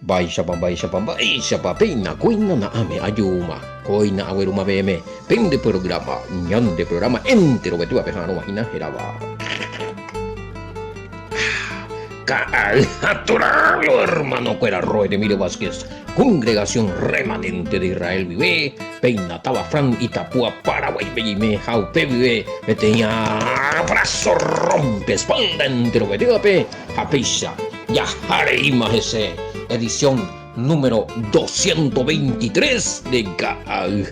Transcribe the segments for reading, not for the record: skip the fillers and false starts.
Baisha papeina kuina na ame ayuma koina aweruma beme pende programa ñande programa entero betua pesano imagina heraba Naturalo, hermano Cuera Roy de Emilio Vázquez, Congregación Remanente de Israel vive, Peina Tabafran, Itapúa, Paraguay, Bellime, Jaupe vive, Beteña, Abrazo Rompe, Espalda entero, Beteape, Apeisa, Yahare Imagese, edición número 223 de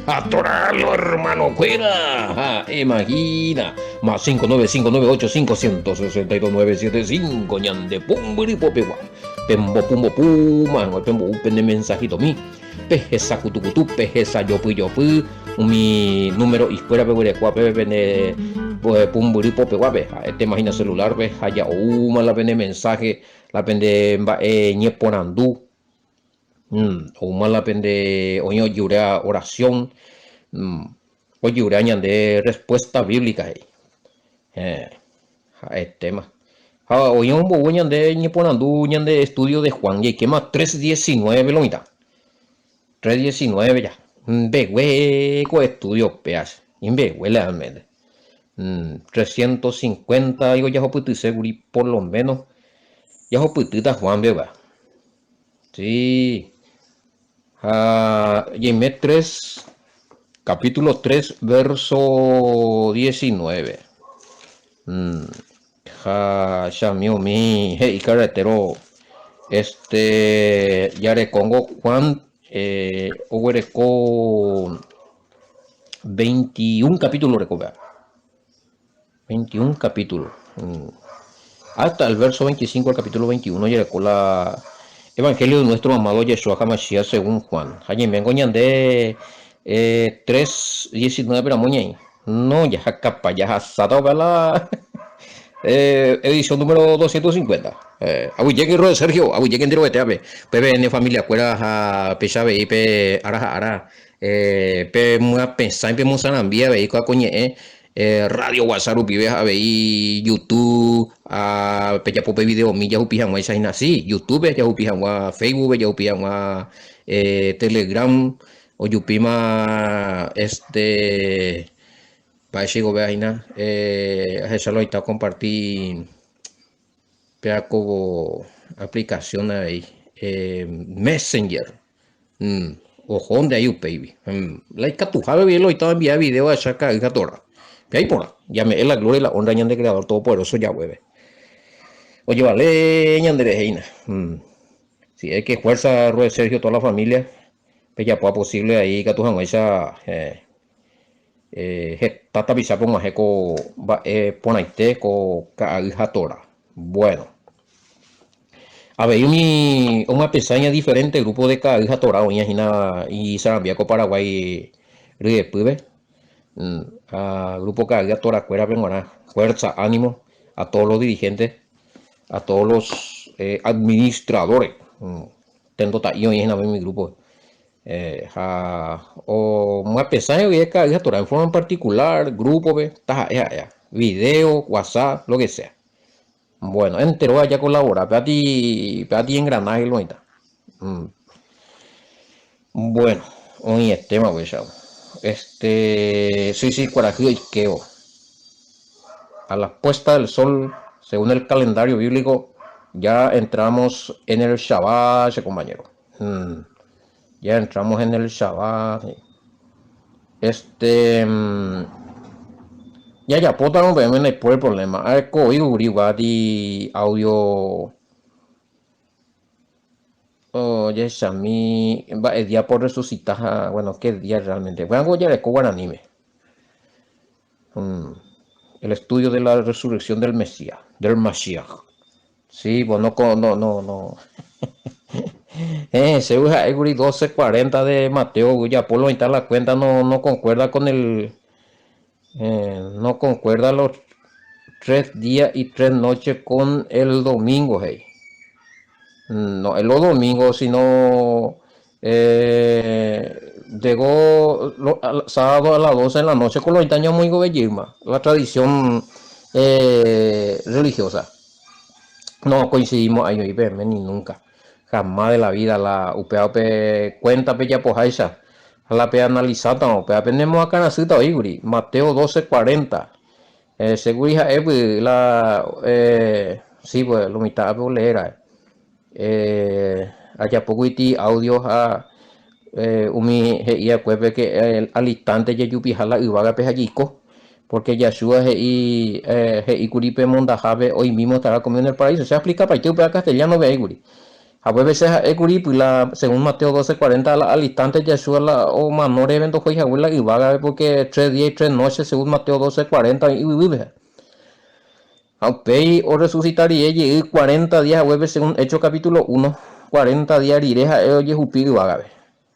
Naturalo, hermano Cuera, imagina. Más 595985162 ñande pumburi popewa pembo pumbo puma no pembo upende mensajito mi peje sakutukutu peje sa yopu mi número ispuera peure kwa pene pumburi popewa beja este imagina celular beja ya uma la pende mensaje la pende ñeponandu uma la pende oño yurea oración o yurea ñande respuesta bíblica tema. Hoy un poco de Niponandu, de estudio de Juan, y que más 319 lo mitad. 319 ya. Behueco estudio peas. Inbehuele realmente. 350, digo, ya puti seguro, por lo menos. Ya putita Juan Beba. Sí. Y 3, capítulo 3, verso 19. Shamio mi hey carretero ya le congo Juan oguereco 21 capítulos recobra 21 capítulos hasta el verso 25 al capítulo 21 ya le la Evangelio de nuestro amado Yeshua HaMashiach según Juan allí me engoñan 3:19 la moña no ya capa ya asado la edición número 250. Abu llegue Ro Sergio, abu llegue entero beteabe. PBN familia cuera a pechabe y pe ara pe mua pensar pe musanambia be ko coñe radio WhatsApp vive a ver YouTube a pecha pope video mi ya upihan wa ina sí, YouTube ya upihan wa Facebook ya upihan wa Telegram o yupima para llegar a vaina, eso lo está compartir, pero como aplicación ahí, Messenger, ojo donde hay un baby, la captura bien lo está enviando video a esa caricatura, que hay por ya me es la gloria y la honra de creador todopoderoso ya hueve, oye vale ñande de reina, si es que fuerza Rued Sergio toda la familia, pues ya pueda posible ahí que tu esa tata bisa pon maheko ponaite ko kaajatora. Bueno, a ver, una pesaña diferente grupo de kaajatora y Sarambiaco Paraguay Riepube grupo kaajatora cuera venga fuerza ánimo a todos los dirigentes a todos los administradores tengo yo y en mi grupo o más pesado que es en forma particular, grupo, video, WhatsApp, lo que sea. Bueno, entero vaya a colaborar, para ti engranaje lo está. Bueno, hoy el tema, pues, sí, coraje y queo. A la puesta del sol, según el calendario bíblico, ya entramos en el Shabbat, compañero. Ya entramos en el Shabbat. Ya, puta, no vemos en el problema. A ver, código di audio. Ya es a mí. El día por resucitar. Bueno, ¿qué día realmente? Bueno, ya le coban anime. El estudio de la resurrección del Mesías. Del Mashiach. Sí, bueno, no. Se usa el 12:40 de Mateo, ya por lo mitad la cuenta no concuerda con el no concuerda los 3 días y 3 noches con el domingo, hey. No, el domingo, sino llegó sábado a las 12 de la noche con los años muy gobierno, la tradición religiosa. No coincidimos ahí ni nunca. jamás de la vida la upea pe cuenta pe ya pojaisa. La pe analizata upea tenemos acá nacita iguri, Mateo 12:40. Seguri ja la sí pues lo mitad por leer. Allá poco iti audio a umi heia cueve que al instante ya yupi jala ibaga pejayiko porque Yeshua hei curipe mondajabe hoy mismo estará comiendo en el paraíso. Se aplica para que castellano ve iguri. A veces es curipe la según Mateo 12:40 al instante Yeshua la o manor evento fue la ibaga porque 3 días y 3 noches según Mateo 12:40 y vive. Aupei o resucitaría y 40 días a web según Hechos capítulo 1. 40 días ireja oye jupi ibaga.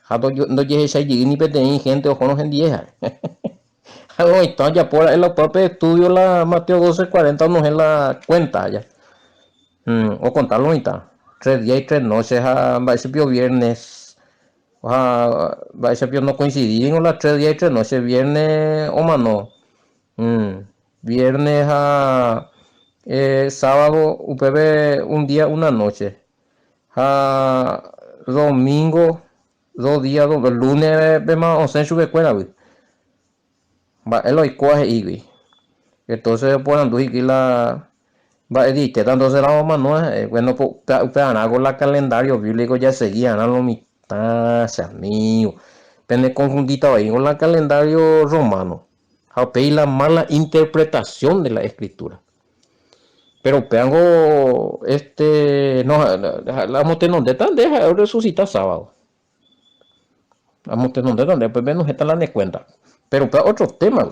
Hato yo no llegué a ni petení gente o cono en 10. Algo está ya por el propio estudio la Mateo 12:40 no es la cuenta ya. O contarlo ahorita. 3 días y 3 noches a principio viernes. A principio no coincidí con las 3 días y 3 noches. Viernes o mano. Viernes a sábado UPB un día una noche. A domingo 2 días, lunes vemos o sea sube cuera va el hoy coge y entonces por andu y la va edite entonces la mamá no es bueno pues hago la calendario bíblico ya seguía no lo mitad mío pende confundito ahí con la calendario romano a pedir la mala interpretación de la escritura pero peango no la motenón de tan deja resucitar sábado la motenón de tan después menos está la de cuenta pero para otros temas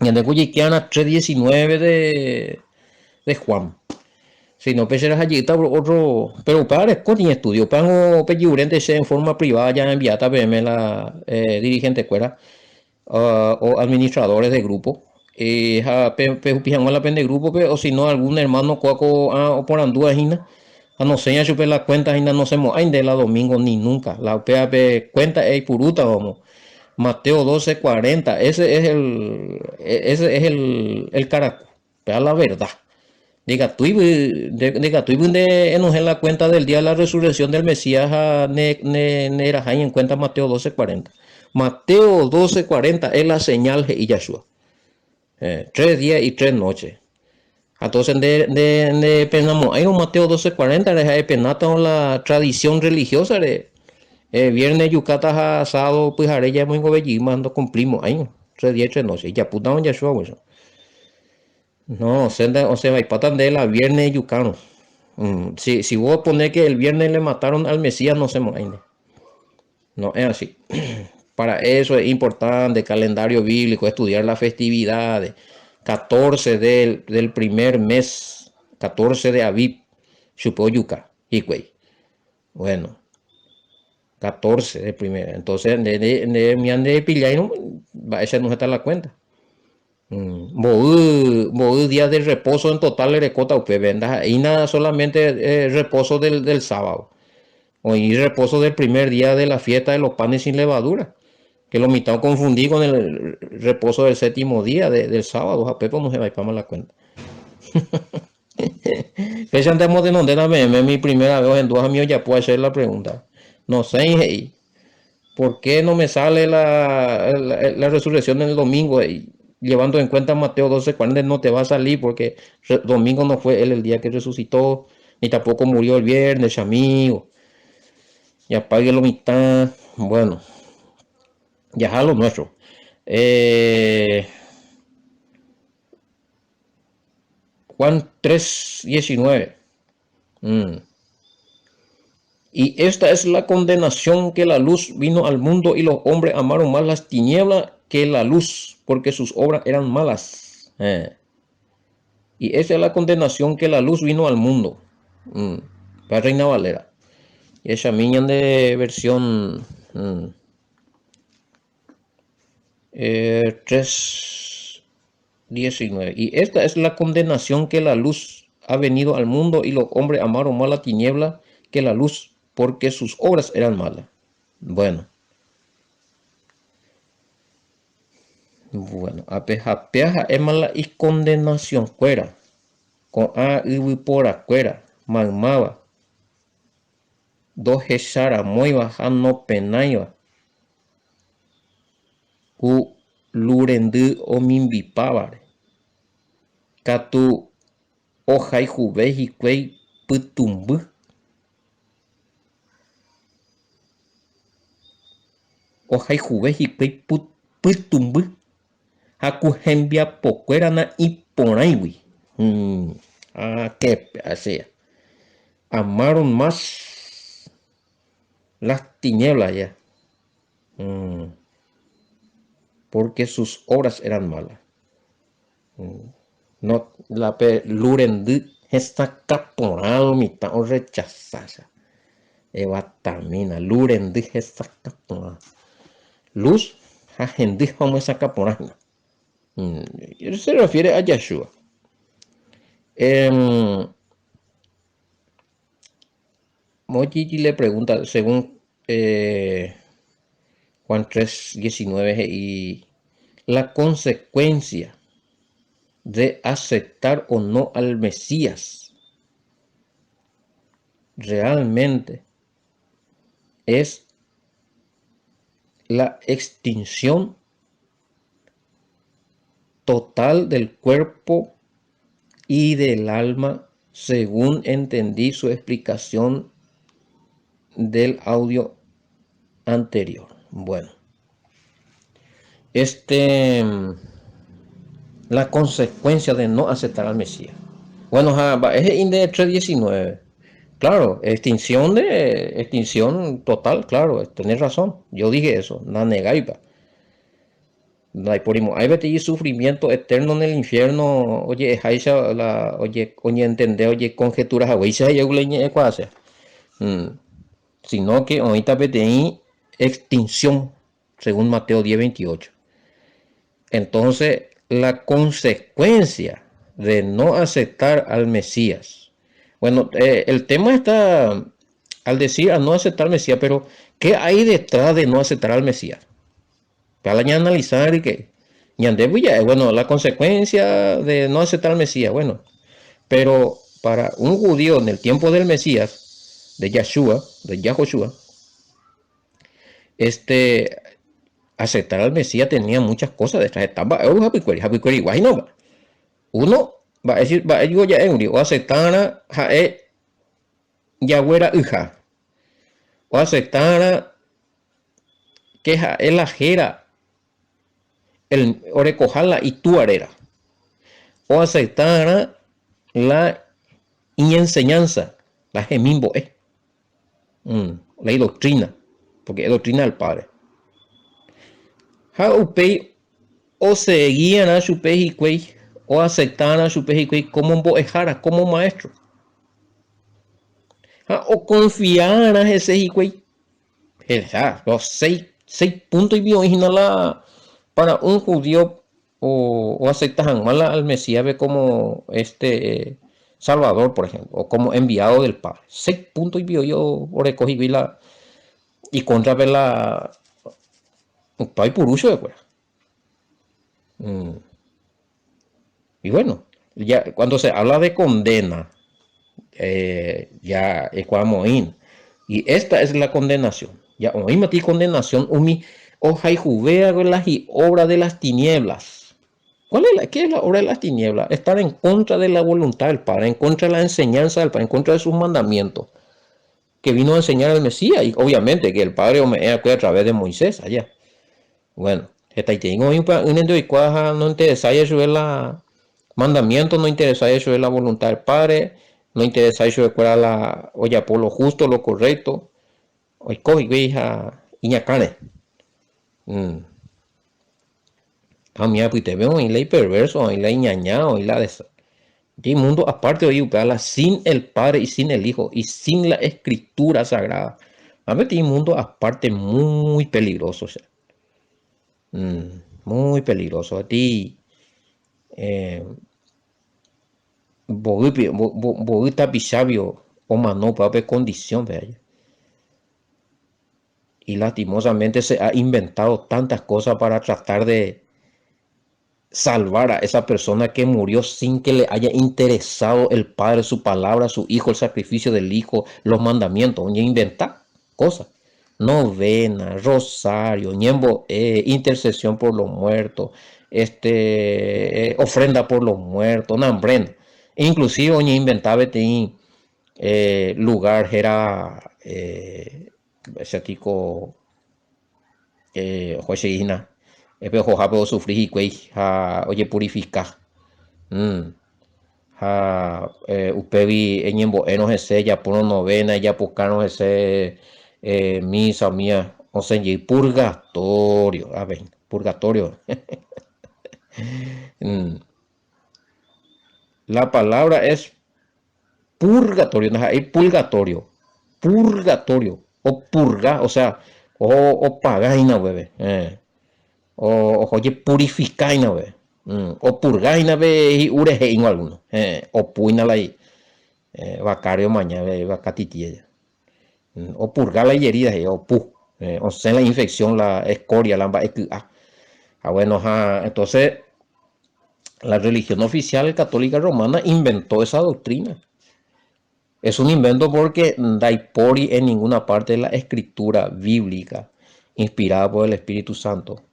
y en Guyiquiana 3:19 de Juan. Si no pensaras allí está otro, pero para escoger estudio, para peyurente en forma privada ya enviada PM la dirigente cuera o administradores de grupo. Pijan la pende grupo, o si no algún hermano cuaco o por andúa hina. A no sé, ya la cuenta hina no se hay de la domingo ni nunca. La PAP cuenta es puruta, vamos. Mateo 12:40, ese es el caraco, la verdad. Diga, tú en la cuenta del día de la resurrección del Mesías en cuenta Mateo 12:40. Mateo 12:40 es la señal de Yahshua. 3 días y 3 noches. Entonces, de penamos, hay un Mateo 12:40, de penata la tradición religiosa de viernes yucata asado pues haré ya muy gobelli mando cumplimos ahí 3 días y 3 noches ya puta ya show eso no o sea hay patan de la viernes yucano si vos pones que el viernes le mataron al Mesías no se muere no es así para eso es importante calendario bíblico estudiar las festividades 14 del primer mes 14 de Aviv Chupoyuca y güey bueno 14 de primera. Entonces, me han de pillar y no, esa no está la cuenta. Días de reposo en total le recota usted venda y nada solamente reposo del sábado o y reposo del primer día de la fiesta de los panes sin levadura que lo mitad confundí con el reposo del séptimo día del sábado a Pepo no se va a ir para la cuenta que andamos de donde es mi primera vez en 2 años ya puedo hacer la pregunta no sé hey, ¿por qué no me sale la resurrección en el domingo? Y llevando en cuenta Mateo 12:40 no te va a salir porque domingo no fue él el día que resucitó, ni tampoco murió el viernes, amigo. Y apague la mitad. Bueno, ya es lo nuestro. Juan 3:19. Y esta es la condenación que la luz vino al mundo y los hombres amaron más las tinieblas que la luz porque sus obras eran malas. Y esa es la condenación que la luz vino al mundo. Para Reina Valera. Y esa miña de versión 3:19. Y esta es la condenación que la luz ha venido al mundo y los hombres amaron más la tiniebla que la luz porque sus obras eran malas. Bueno, apeja es mala y condenación cuera. Con a y por afuera, magmaba. dos hechara muy baja no penaiva ku lurendy omimbipávare katu ohayhuve hikuái pytumby ohayhuve hikuái pytumby ha ku hembiapokuérana iporãigui. Qué sea. Amaron más las tinieblas ya. Porque sus obras eran malas. No la pe lurendy está caporado mitad o rechazada. Evatamina lurendy está caporado. Luz a gente como esa caporada. Se refiere a Yeshua. Moji le pregunta, según Juan 3:19, y la consecuencia de aceptar o no al Mesías realmente es la extinción total del cuerpo y del alma, según entendí su explicación del audio anterior. Bueno, la consecuencia de no aceptar al Mesías. Bueno, es Inde 3:19. Claro, extinción total, claro, tenés razón. Yo dije eso, no negaiba. Hay vete sufrimiento eterno en el infierno. Oye, oye, entender, oye, conjeturas, sino que ahorita vete extinción, según Mateo 10:28. Entonces, la consecuencia de no aceptar al Mesías. Bueno, el tema está al decir a no aceptar al Mesías, pero ¿qué hay detrás de no aceptar al Mesías? Para analizar y que bueno, la consecuencia de no aceptar al Mesías, bueno, pero para un judío en el tiempo del Mesías, de Yahushua, aceptar al Mesías tenía muchas cosas detrás. Uno va a decir, va a decir, ya o aceptar a Yahweh hija, o aceptar que es la jera, el orecojala y tu arera, o aceptar la enseñanza, la gemimbo, la doctrina, porque es doctrina del Padre. O seguían a su pejicuey, o aceptaran a su pejicuey como emboejara, como maestro. O confiaran a ese hicuey. Los 6 puntos y original para un judío o aceptan mal al Mesías como Salvador, por ejemplo, o como enviado del Padre. 6 puntos y yo recogí y contra la estoy por uso de fuera. Y bueno, ya cuando se habla de condena, ya ecuamoín, y esta es la condenación. Ya hoy metí condenación, hoja y juvea y obra de las tinieblas. ¿Qué es la obra de las tinieblas? Estar en contra de la voluntad del Padre, en contra de la enseñanza del Padre, en contra de sus mandamientos, que vino a enseñar al Mesías, y obviamente que el Padre a través de Moisés allá. Bueno, no interesa eso de la mandamiento, no interesa eso de la voluntad del Padre, no interesa eso de cuál la oye por lo justo, lo correcto, hoy coge hija iñacane. A mí pues te veo en ley perverso, en ley ñañado, en la de mundo aparte de hoy, sin el Padre y sin el Hijo y sin la Escritura Sagrada. A ver, tiene mundo aparte muy peligroso, o sea. Muy peligroso. A ti, Bogotá Pisabio o Mano para condición, vea. Y lastimosamente se ha inventado tantas cosas para tratar de salvar a esa persona que murió sin que le haya interesado el Padre, su palabra, su Hijo, el sacrificio del Hijo, los mandamientos, oye, inventar cosas. Novena, rosario, ñembo, intercesión por los muertos, ofrenda por los muertos, nambrén. Inclusive, oye, inventaba lugar, era ese tico, José Ina, pero joja sufrir y oye, purificar. Mm. Upevi eñembo enos ese ya por novena ya buscaron ese misa mía o sea y purgatorio a ver purgatorio. Mm. La palabra es purgatorio, no hay purgatorio o purga, o sea, o pagaina, bebé, o oye, purificaina, bebé, o purgaina, bebé, y urejeino alguno, o puina la y vacario mañana, vacatitiella. O purgar la herida, o pu, o sea, la infección, la escoria, la bueno, entonces la religión oficial católica romana inventó esa doctrina. Es un invento porque no hay pori en ninguna parte de la escritura bíblica inspirada por el Espíritu Santo.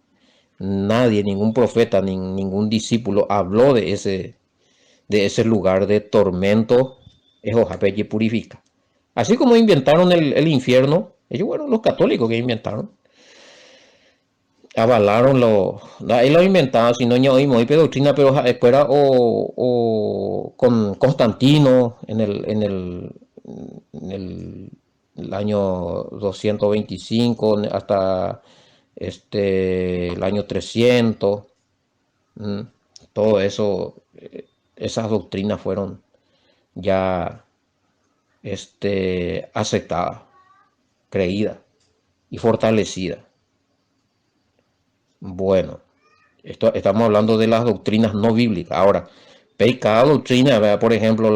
Nadie, ningún profeta, ningún discípulo habló de ese lugar de tormento, es y purifica. Así como inventaron el infierno, ellos fueron los católicos que inventaron. Avalaron ahí lo inventaron, si no ya oímos doctrina, pero después era o con Constantino en el año 225 hasta el año 300. Todo eso, esas doctrinas fueron ya aceptadas, creídas y fortalecidas. Bueno, estamos hablando de las doctrinas no bíblicas. Ahora, cada doctrina, ¿verdad? Por ejemplo,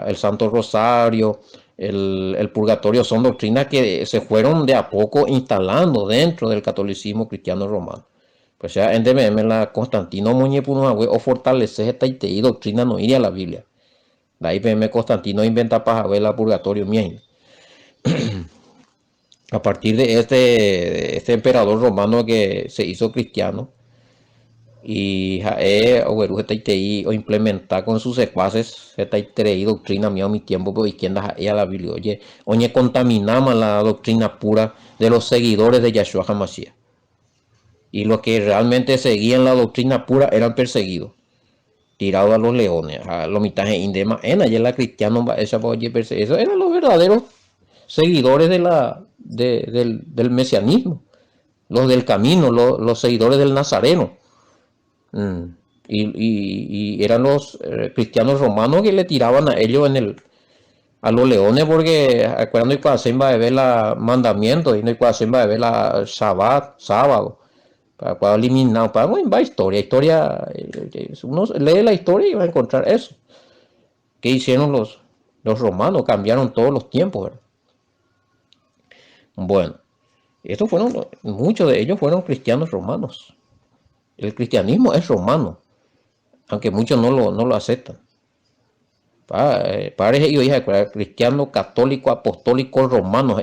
el Santo Rosario, el Purgatorio, son doctrinas que se fueron de a poco instalando dentro del catolicismo cristiano romano. Pues ya en DBM la Constantino Muñepuno o fortalecer esta doctrina no iría a la Biblia. La IPM Constantino inventa para ver la Purgatorio mien. A partir de este emperador romano que se hizo cristiano y o implementar con sus secuaces esta doctrina mía mi tiempo pero izquierda a la Biblia oye contaminamos la doctrina pura de los seguidores de Yahshua HaMashiach y los que realmente seguían la doctrina pura eran perseguidos tirados a los leones a los mitajes indema en ayer la cristiano eso eran los verdaderos seguidores del mesianismo, los del camino, los seguidores del Nazareno. Y eran los cristianos romanos que le tiraban a ellos a los leones porque acuerdan que hacen va a ver la mandamiento y no hacen va a ver la Shabbat, sábado. Para eliminar, para no historia, uno lee la historia y va a encontrar eso. ¿Qué hicieron los romanos? Cambiaron todos los tiempos, ¿verdad? Bueno, muchos de ellos fueron cristianos romanos. El cristianismo es romano, aunque muchos no lo aceptan. Parece y hija cristiano, católico, apostólico, romano,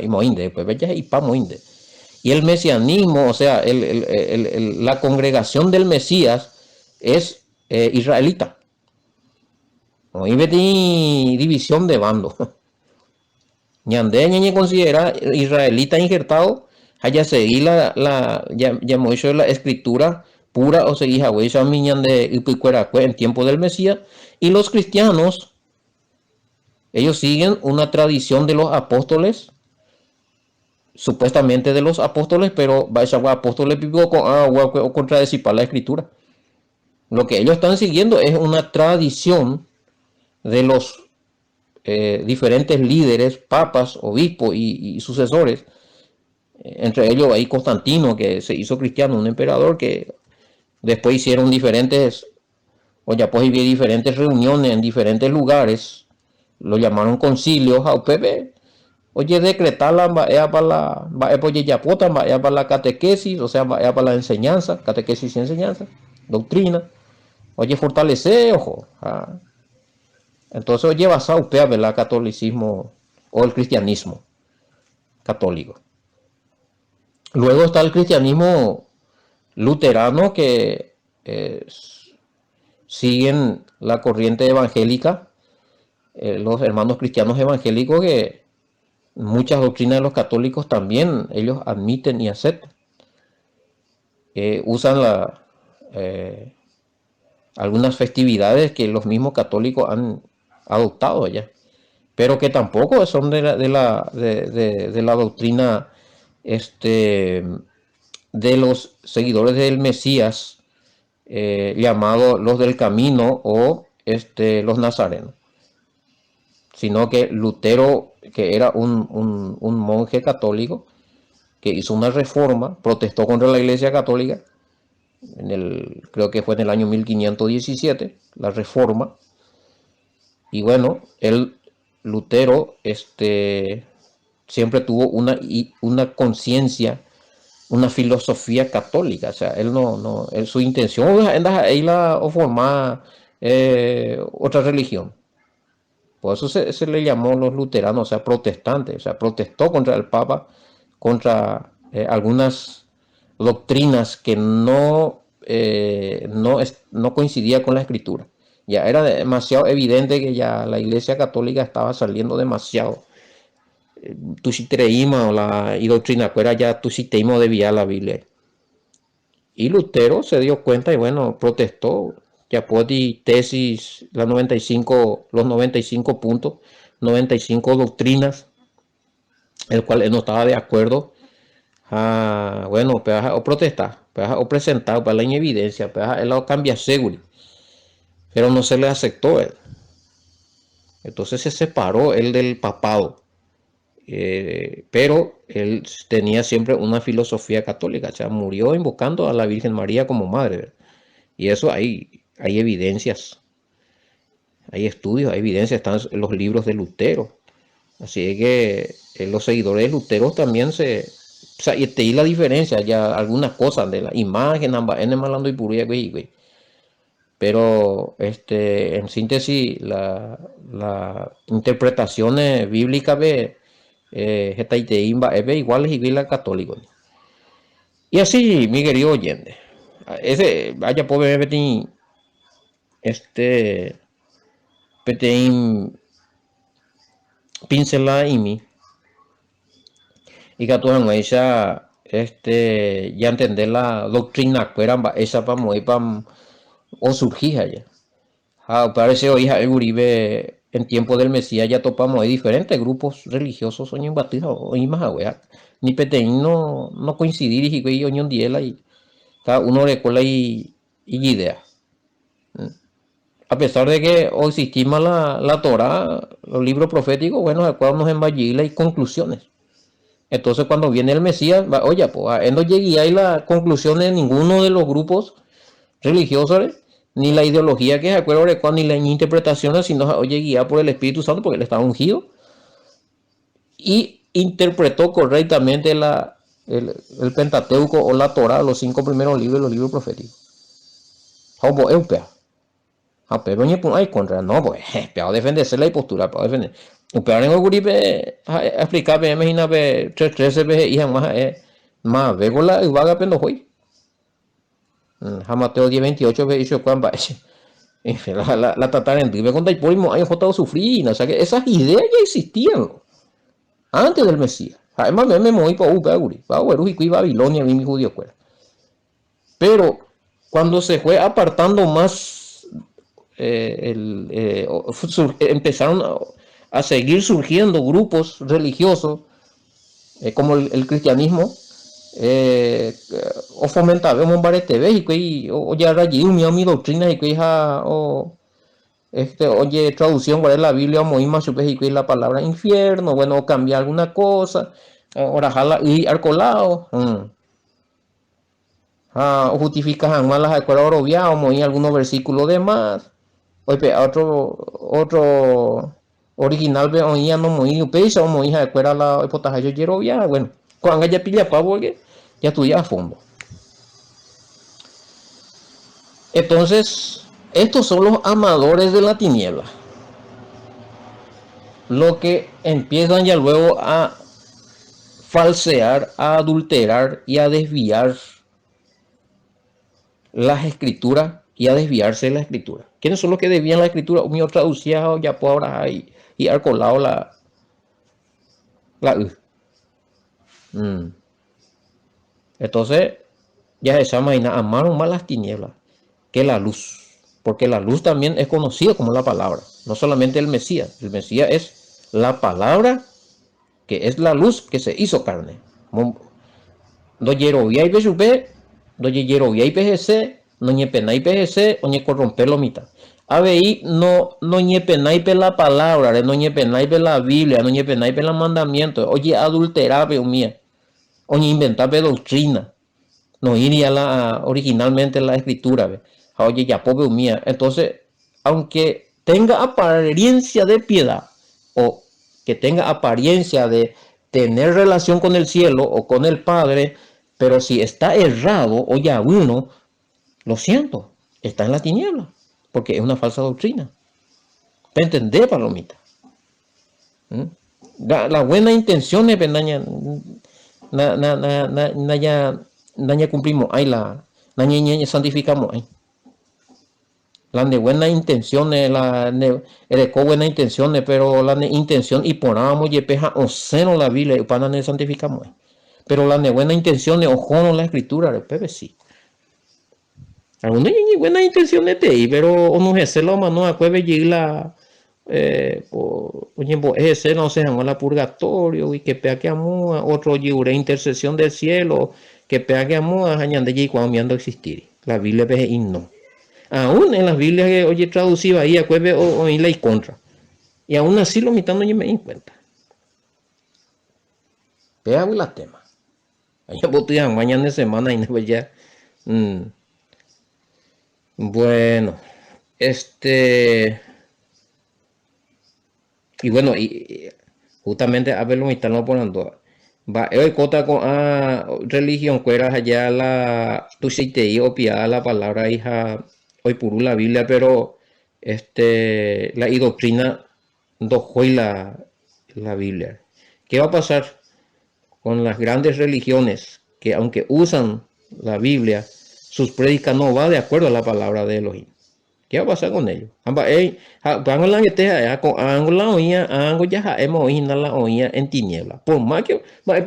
y el mesianismo, o sea, la congregación del Mesías es israelita. No hay división de bando. Ñande ñeñe considera israelita injertado, haya seguir ya hemos dicho la escritura pura o seguir a miñande en tiempo del Mesías, y los cristianos, ellos siguen una tradición de los apóstoles, supuestamente de los apóstoles, pero va a apóstoles o contradecir la escritura. Lo que ellos están siguiendo es una tradición de los diferentes líderes, papas, obispos y sucesores, entre ellos ahí Constantino, que se hizo cristiano, un emperador que después hicieron diferentes, o ya pues había diferentes reuniones en diferentes lugares, lo llamaron concilios a UPB, oye, decretarla para la catequesis, o sea, para la enseñanza, catequesis y enseñanza. doctrina, oye, fortalece, ojo. Entonces, oye, basado usted a ver el catolicismo o el cristianismo católico. Luego está el cristianismo luterano que siguen la corriente evangélica, los hermanos cristianos evangélicos que muchas doctrinas de los católicos también ellos admiten y aceptan. Usan algunas festividades que los mismos católicos han adoptado ya, pero que tampoco son de la doctrina de los seguidores del Mesías, llamados los del camino o los nazarenos, sino que Lutero, que era un monje católico, que hizo una reforma, protestó contra la Iglesia Católica, creo que fue en el año 1517, la reforma, y bueno, Lutero, siempre tuvo una conciencia, una filosofía católica, o sea, él su intención era formar otra religión. Por eso se le llamó los luteranos, o sea, protestantes, o sea, protestó contra el Papa, contra algunas doctrinas que no coincidía con la Escritura. Ya era demasiado evidente que ya la Iglesia Católica estaba saliendo demasiado. O la doctrina fuera ya tuciteísmo debía la Biblia. Y Lutero se dio cuenta y bueno, protestó. Ya podi tesis, los 95 puntos, 95 doctrinas, el cual él no estaba de acuerdo. Bueno, o protestar, o presentar para la evidencia, él lo cambia seguro, pero no se le aceptó él. Entonces se separó él del papado, pero él tenía siempre una filosofía católica, o sea, murió invocando a la Virgen María como madre, ¿verdad? Y eso hay evidencias, hay estudios, hay evidencias, están en los libros de Lutero. Así que los seguidores de Lutero también o sea, y te di la diferencia, ya algunas cosas de la imagen, en malando y puría, güey. Pero en síntesis, la interpretación bíblica ve igual es la católica. Y así, mi querido oyente, vaya pobre Petín, Petín pincela y mí. Y que tú esa ya entender la doctrina fuera esa para mover o surgir allá. Parece hoy Uribe en tiempo del Mesías ya topamos hay diferentes grupos religiosos son imbatidos hoy más wea ni peteín no coincidir y oñón diela y cada uno recuerda y idea. A pesar de que hoy existimos la Torah, los libros proféticos, bueno, acuérdanos en Vallila y conclusiones. Entonces cuando viene el Mesías, oye, pues no llegué a la conclusión de ninguno de los grupos religiosos, ni la ideología que se acuerda ni la interpretación, sino oye, guiada por el Espíritu Santo, porque él estaba ungido, y interpretó correctamente el Pentateuco o la Torah, los 5 primeros libros, los libros proféticos. Como eupea. Pero no hay contra, no, pues, para defenderse la postura, para defender. Pero en el guripe, explicar, imagina, 13 veces, hija, más, vego la vaga pendo hoy. Mateo 10:28 veces hizo cuán va. La tratar en vive con Taipurimo, hay jotado sufrir, o sea que esas ideas ya existían antes del Mesías. Además, me moví para Ugaguri, para Uerujico y Babilonia, vi mi judío fuera. Pero cuando se fue apartando más, empezaron a seguir surgiendo grupos religiosos como el cristianismo, o fomentaba un barete y o ya allí mi doctrina y que oye traducción cuál es la Biblia muy más y la palabra infierno, bueno, cambiar alguna cosa, ahora jala y arcolado, o justificas más las escuelas oroviadas o muy algunos versículos de más. Oye, otro original ve oía no muy pesa o muy escuela la hipotaja yo quiero ya, bueno, cuando ya pilla pavo que ya estudia a fondo. Entonces, estos son los amadores de la tiniebla, lo que empiezan ya luego a falsear, a adulterar y a desviar las escrituras y a desviarse de la escritura. ¿Quiénes son los que desvían la escritura? Un mío traducía ya por ahora y ha colado la Entonces, ya se llama amaron más las tinieblas que la luz. Porque la luz también es conocida como la palabra. No solamente el Mesías. El Mesías es la palabra que es la luz que se hizo carne. No yerovia y pechupe, no yerovia y pgc, no ñepena y pgc, o ñe corromper lo mitad. Ahí no ñepena y la palabra, no ñepena y la Biblia, no ñepena y los mandamientos, oye adulterar mía, oye inventar doctrina, no iría originalmente la escritura, oye ya pobre mía. Entonces, aunque tenga apariencia de piedad o que tenga apariencia de tener relación con el cielo o con el Padre, pero si está errado, oye a uno, lo siento, está en la tiniebla, porque es una falsa doctrina. ¿Te entendés, palomita? La buena intención es ya cumplimos ahí santificamos ahí. La de buenas intenciones, la de buenas intenciones, pero la de intención y ponamos y peja o seno la Biblia y para no santificamos ahí. Pero la de buenas intenciones, ojo no la escritura, después sí. Algunos tienen buenas intenciones de ahí, pero no es lo más no acuerde llegar ese no se llama la purgatorio y que pea que amúa, otro lliure intercesión del cielo, que pea que amúa, añade allí cuando existir. La Biblia ve y no. Aún en las Biblias que oye traducido ahí acuerde o en la y contra. Y aún así lo mitad no me di cuenta. Vea la tema. Allá voy a mañana de semana y no ya. Bueno, y bueno, y justamente a ver lo están poniendo. Va, hoy cota con religión cuera allá la tu te opia la palabra hija hoy por la Biblia, pero la doctrina dojó la Biblia. ¿Qué va a pasar con las grandes religiones que aunque usan la Biblia, sus prédicas no va de acuerdo a la palabra de Elohim? ¿Qué va a pasar con ellos? Ya hemos oído la oía en tiniebla. Por más que la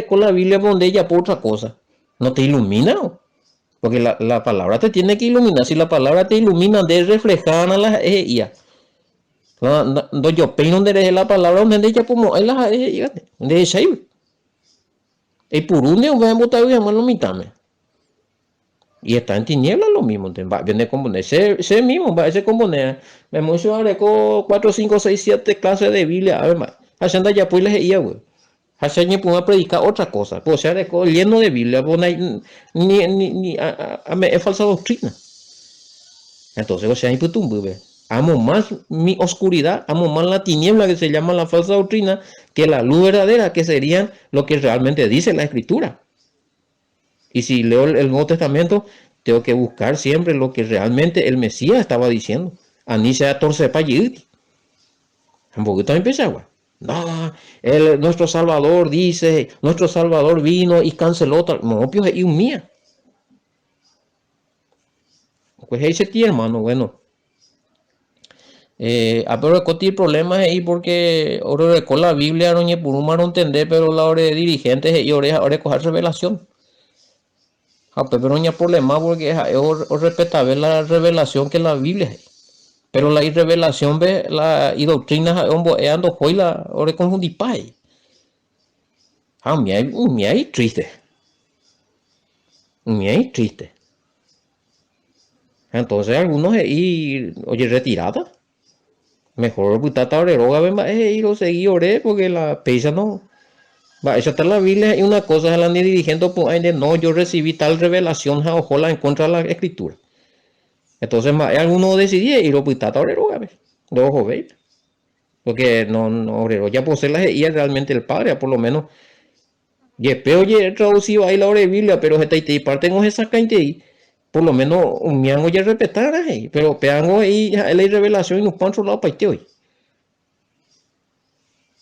con la Biblia donde ella por otra cosa. No te ilumina. Porque la palabra te tiene que iluminar. Si la palabra te ilumina, de reflejar a las ella. No yo peino de la palabra donde ella como hay las ella. De esa y por un día voy a botar y llamarlo mitame. Y está en tinieblas lo mismo. Viene a componer. Ese mismo, va a componer. Me mucho agregó 4, 5, 6, 7 clases de Biblia. A ver, más. Haciendo ya pues les iba, güey. Haciendo pues a predicar otra cosa. Pues se agregó lleno de Biblia. Pues es falsa doctrina. Entonces, o sea, hay putumbu, güey. Amo más mi oscuridad, amo más la tiniebla que se llama la falsa doctrina que la luz verdadera, que serían lo que realmente dice la Escritura. Y si leo el Nuevo Testamento, tengo que buscar siempre lo que realmente el Mesías estaba diciendo. Ani se torce para allí. Un poquito empecé agua. No, nuestro Salvador dice, nuestro Salvador vino y canceló tal. No, pues y un mía. Pues ese tío, hermano, bueno. Pero el problema es ahí porque ahora con la Biblia no es por un no entender, pero la hora de dirigentes y ahora coger revelación. Pero no hay problema porque es respetable la revelación que la Biblia es. Pero la revelación ve la y doctrina ando hoy la ore confundir pai. Me hay triste. Me hay triste. Entonces algunos y oye retirada. Mejor puta oreroga ir o seguir ore porque la pesa no. Va, esa está la Biblia y una cosa es la dirigente pues no, yo recibí tal revelación ojalá en contra de la escritura. Entonces alguno decidía ir a puta oreroga, dos jóvenes. Porque no obrero ya posee la y es realmente el padre, por lo menos. Y espero oye traducido ahí la hora de Biblia, pero esta y parte no se saca ahí. por lo menos un miango ya respetar, pero peango ahí la revelación y no para otro lado para hoy.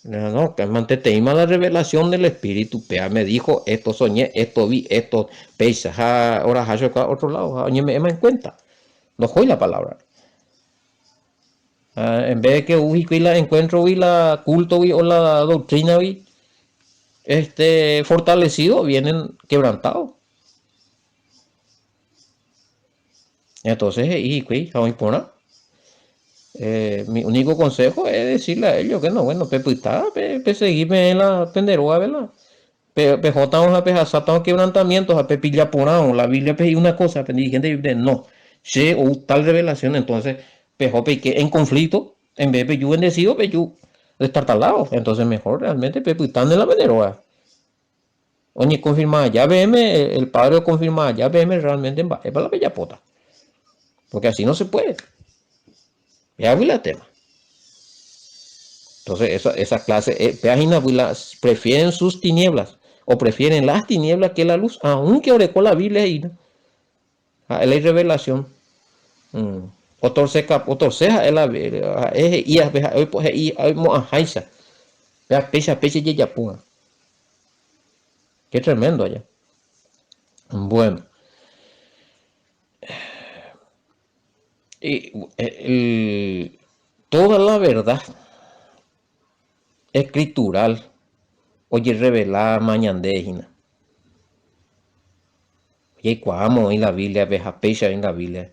No, que manteteima la revelación del espíritu, pea me dijo, esto soñé, esto vi, esto pesa, ahora ha otro lado, me en cuenta. No fue la palabra. En vez de que uy la encuentro y la culto o la doctrina fortalecido, vienen quebrantados. Entonces, mi único consejo es decirle a ellos que no, bueno, pepuita, seguirme en la penderoa, ¿verdad? Pejotamos a pejazatamos quebrantamientos, a pepilla porao, la Biblia pedí una cosa, dirigente de Biblia, no. Se o tal revelación, entonces, pejope que en conflicto, en vez de yo bendecido, yo destartalado. Entonces, mejor realmente pepuitán en la penderoa. Oye, confirmada, ya veme, el padre confirmada, ya veme realmente en es para la bella pota. Porque así no se puede. Ya vi la tema. Entonces, esa clase, prefieren sus tinieblas o prefieren las tinieblas que la luz, aunque orecó la Biblia ahí, ¿no? La revelación. O torceja es la es y hoy pues hay mo ajaisa. Vea pecha y ya punga. Qué tremendo allá. Bueno, y toda la verdad escritural, oye, revelada mañandejina. Y cuamo en la Biblia, veja pecha en la Biblia.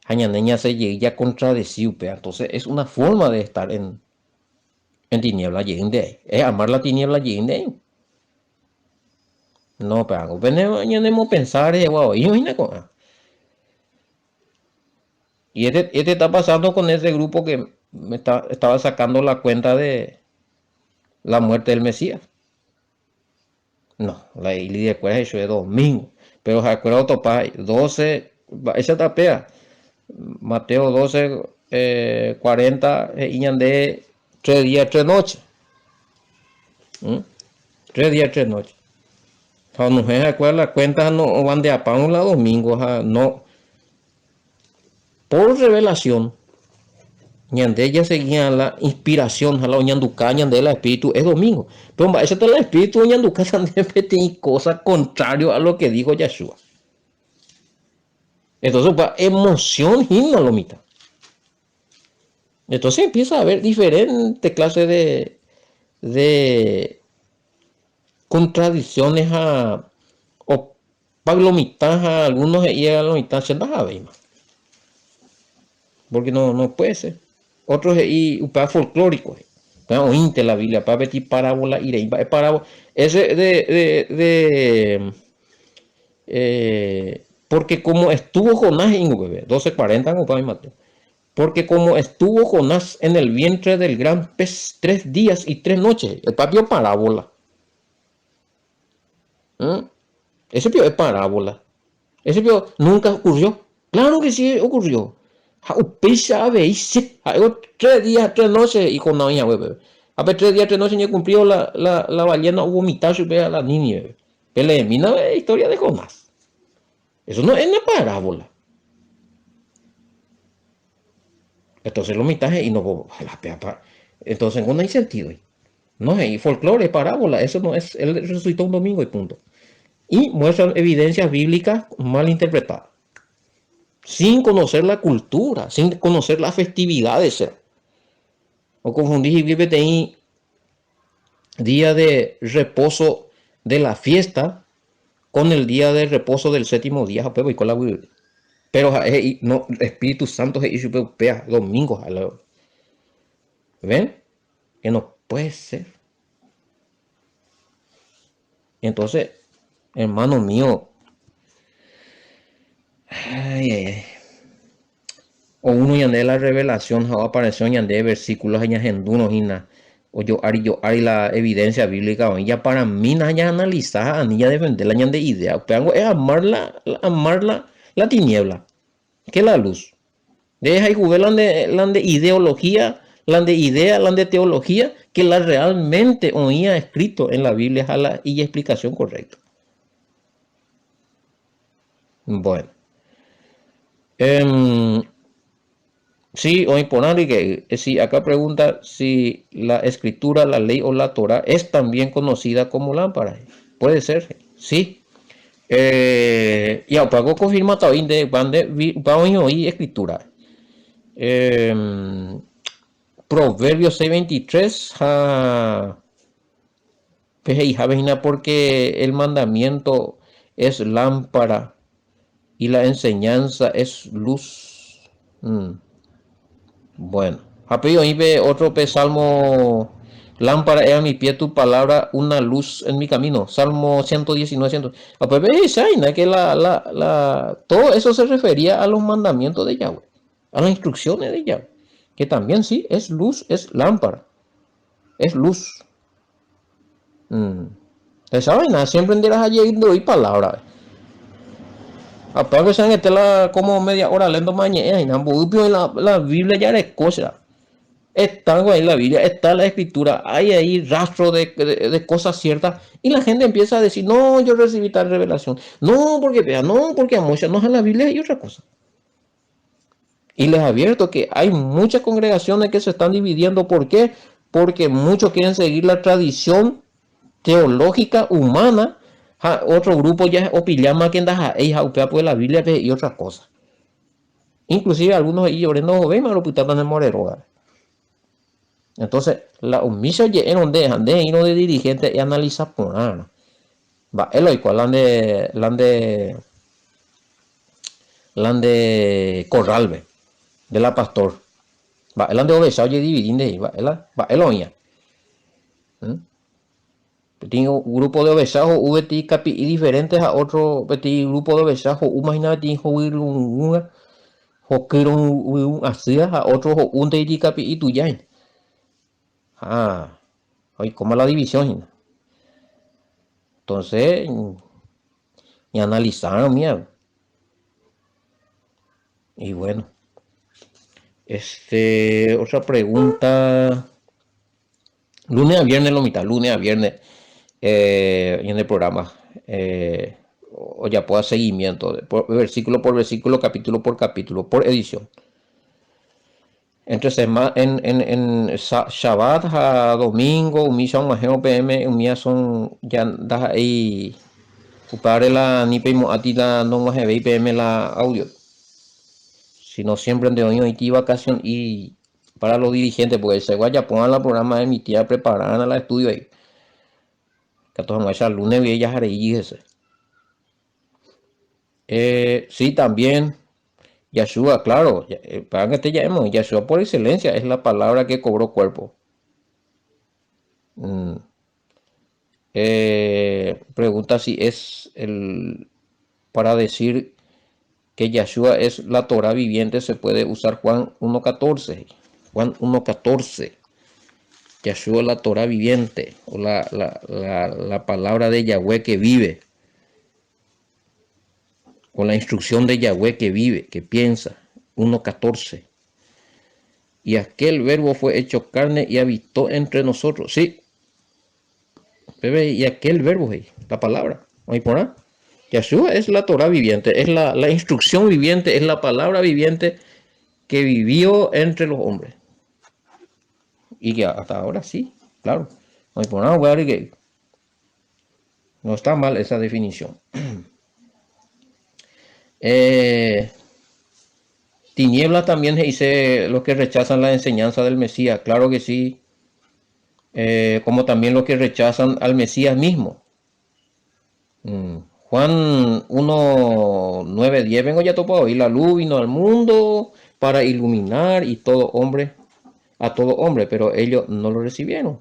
Añaneña se ya contradecido, entonces es una forma de estar en tiniebla yende. Es amar la tiniebla yende. No, pero venimos pensar, wow, y este está pasando con ese grupo que estaba sacando la cuenta de la muerte del Mesías. No, la iglesia de cuál eso es domingo. Pero se acuerda topa 12, esa tapea. Mateo 12, 40, de 3 días, 3 noches. 3 días, 3 noches. Cuando no se acuerda la cuenta, no van de a pan la domingo, no. Por revelación, ñande ya seguía la inspiración, la ñanduca, ñande la espíritu, es domingo. Pero ese es el espíritu ñanduca también tiene cosas contrario a lo que dijo Yeshua. Entonces, emoción himno lo mitad. Entonces empieza a haber diferentes clases de contradicciones o paglomitas a algunos y a la mitad se las porque no puede ser. Otros y para folclórico. Oíste la Biblia, para ver parábola y parábola. Ese porque como estuvo Jonás en 12:40 no para Mateo. Porque como estuvo Jonás en el vientre del gran pez 3 días y 3 noches, el papio parábola. Ese pio es parábola. Ese pio nunca ocurrió. Claro que sí ocurrió. Pisa veis, 3 días, 3 noches y con la bebé. A ver, 3 días, 3 noches ya cumplió la ballena hubo mitad a la niña. Pelemina es historia de Jonás. Eso no es una parábola. Entonces los mitajes y no entonces no hay sentido. No hay folclore, parábola, eso no es, él resucitó un domingo y punto. Y muestran evidencias bíblicas mal interpretadas. Sin conocer la cultura, sin conocer las festividades. O confundir y día de reposo de la fiesta con el día de reposo del séptimo día. Pero no, Espíritu Santo es domingos. ¿Ven? Que no puede ser. Entonces, hermano mío, o uno ya de la revelación apareció ya de versículos añajendunos y nada. O yo ari la evidencia bíblica o ya para mí nada ya analizar ni ya defender la de idea pero es amar la tiniebla que la luz deja y jugar la de ideología la de idea la de teología que la realmente oía escrito en la Biblia y explicación correcta. Bueno. Em, sí, o imponer que si acá pregunta si la escritura, la ley o la Torah es también conocida como lámpara. Puede ser, sí. Y apago confirma también de cuando y escritura. Em, Proverbios 6:23 porque el mandamiento es lámpara y la enseñanza es luz. Mm. Bueno, rápido ahí ve otro salmo. Lámpara es a mi pie tu palabra, una luz en mi camino. Salmo 119, 100. Ah, pues ve, Shaina, que todo eso se refería a los mandamientos de Yahweh, a las instrucciones de Yahweh, que también sí, es luz, es lámpara, es luz. Esa vaina siempre dirás allí y palabra. Aparte que está como media hora leyendo mañana y la Biblia ya es cosa. Está ahí la Biblia, está la escritura, hay ahí rastro de cosas ciertas y la gente empieza a decir, no, yo recibí tal revelación, no, porque vea, no, porque a Moisés, no, en la Biblia hay otra cosa. Y les advierto que hay muchas congregaciones que se están dividiendo, ¿por qué? Porque muchos quieren seguir la tradición teológica humana, otro grupo ya opilama que anda pues la Biblia y otras cosas. Inclusive algunos y no ven, lo putaban en Morero. Entonces, la omisión es donde ir de dirigente y analiza por nada. Va, es lo cual de Corralbe, de la pastor. Va, el de Obesa, oye, dividinde, va, el oña. Tiene un grupo de obesajo, VT capi y diferentes a otro, grupo de obesajo, imagínate, tiene un hacía a otro, un de capi y tu ya. Oye, como la división. Entonces, y analizaron, mira. Y bueno, otra pregunta. Lunes a viernes lo mitad, lunes a viernes en el programa. O ya pueda seguimiento, versículo por versículo, capítulo por capítulo, por edición. Entre semana, en Shabbat a domingo, misa un majeo PM, un día son ya das ahí. Upare la ni pemo atila no más PM la audio. Sino siempre de hoy y vacación y para los dirigentes, porque se vaya pongan la programa de mi tía preparar la estudio ahí. Que todos vamos a lunes y ella ese. Sí, también Yahshua, claro, para que te llamemos, Yahshua por excelencia es la palabra que cobró cuerpo. Pregunta si es para decir que Yahshua es la Torah viviente, se puede usar Juan 1.14. Juan 1.14. Yahshua es la Torah viviente, o la palabra de Yahweh que vive, o la instrucción de Yahweh que vive, que piensa. 1.14. Y aquel verbo fue hecho carne y habitó entre nosotros. Sí, bebé, y aquel verbo, la palabra. ¿No hay por nada? Yahshua es la Torah viviente, es la instrucción viviente, es la palabra viviente que vivió entre los hombres. Y que hasta ahora sí, claro. No hay por nada, que no está mal esa definición. Tinieblas también dice los que rechazan la enseñanza del Mesías, claro que sí. Como también los que rechazan al Mesías mismo. Juan 1, 9, 10, vengo ya topado, y la luz vino al mundo para iluminar y todo hombre, a todo hombre, pero ellos no lo recibieron.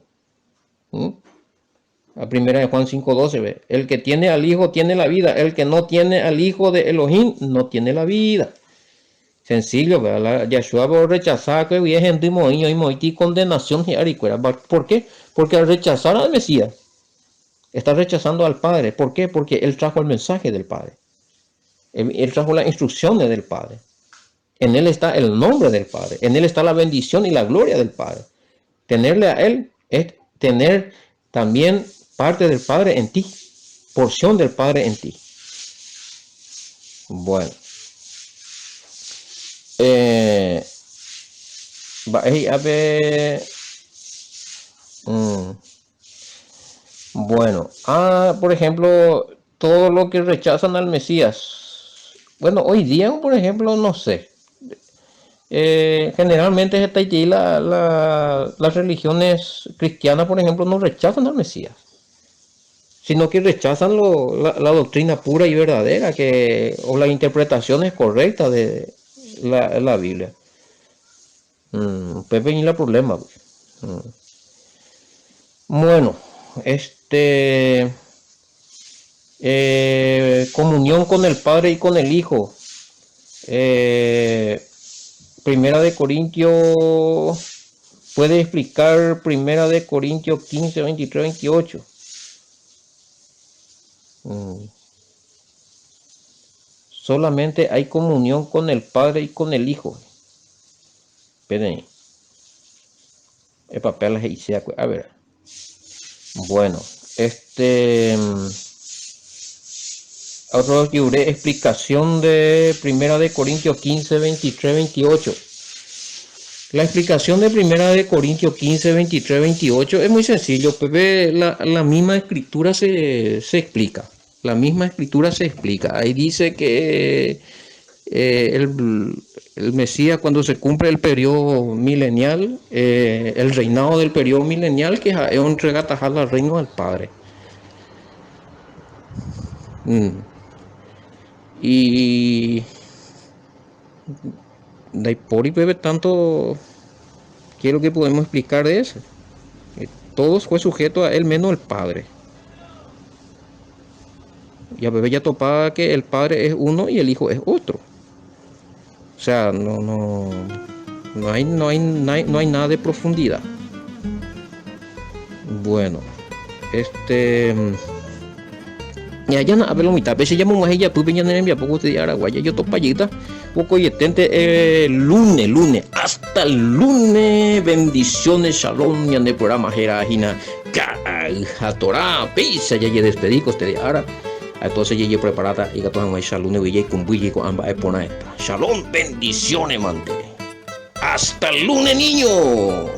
La primera de Juan 5:12, ve, el que tiene al Hijo tiene la vida, el que no tiene al Hijo de Elohim no tiene la vida. Sencillo, ¿verdad? Yahshua va a rechazar que había gente y condenación. ¿Por qué? Porque al rechazar al Mesías, está rechazando al Padre. ¿Por qué? Porque Él trajo el mensaje del Padre. Él trajo las instrucciones del Padre. En Él está el nombre del Padre. En Él está la bendición y la gloria del Padre. Tenerle a Él es tener también parte del Padre en ti. Porción del Padre en ti. Bueno, eh, a ver, mm, bueno, por ejemplo, todo lo que rechazan al Mesías. Bueno, hoy día, por ejemplo, no sé. Generalmente está allí las religiones cristianas, por ejemplo, no rechazan al Mesías, sino que rechazan la doctrina pura y verdadera o las interpretaciones correctas de la Biblia. Pepe y la problema. Bueno, comunión con el Padre y con el Hijo. Eh, Primera de Corintios, puede explicar Primera de Corintios 15, 23, 28. Mm, Solamente hay comunión con el Padre y con el Hijo. Esperen, el papel es hice. A ver. Bueno, otro libre explicación de Primera de Corintios 15, 23, 28. La explicación de Primera de Corintios 15, 23, 28 es muy sencillo, Pepe. La misma escritura se explica. La misma escritura se explica. Ahí dice que el Mesías, cuando se cumple el periodo milenial, el reinado del periodo milenial, que es entrega tajada al reino del Padre. Y de por y Pepe, tanto quiero que podemos explicar de eso. Todo fue sujeto a él menos el Padre. Y a Pepe ya topaba que el Padre es uno y el Hijo es otro. O sea, no hay nada de profundidad. Bueno, ya na abelo mitad veces llamo más ella pues ya envía poco de Araguaya yo topallita poco y lunes hasta el lunes, bendiciones, shalom ya en el programa Jerajina Torah pisa ya despedicos te de ara entonces ya preparada y gato en el lunes y con bulle con ambas epona esta shalom, bendiciones mante hasta el lunes, niño.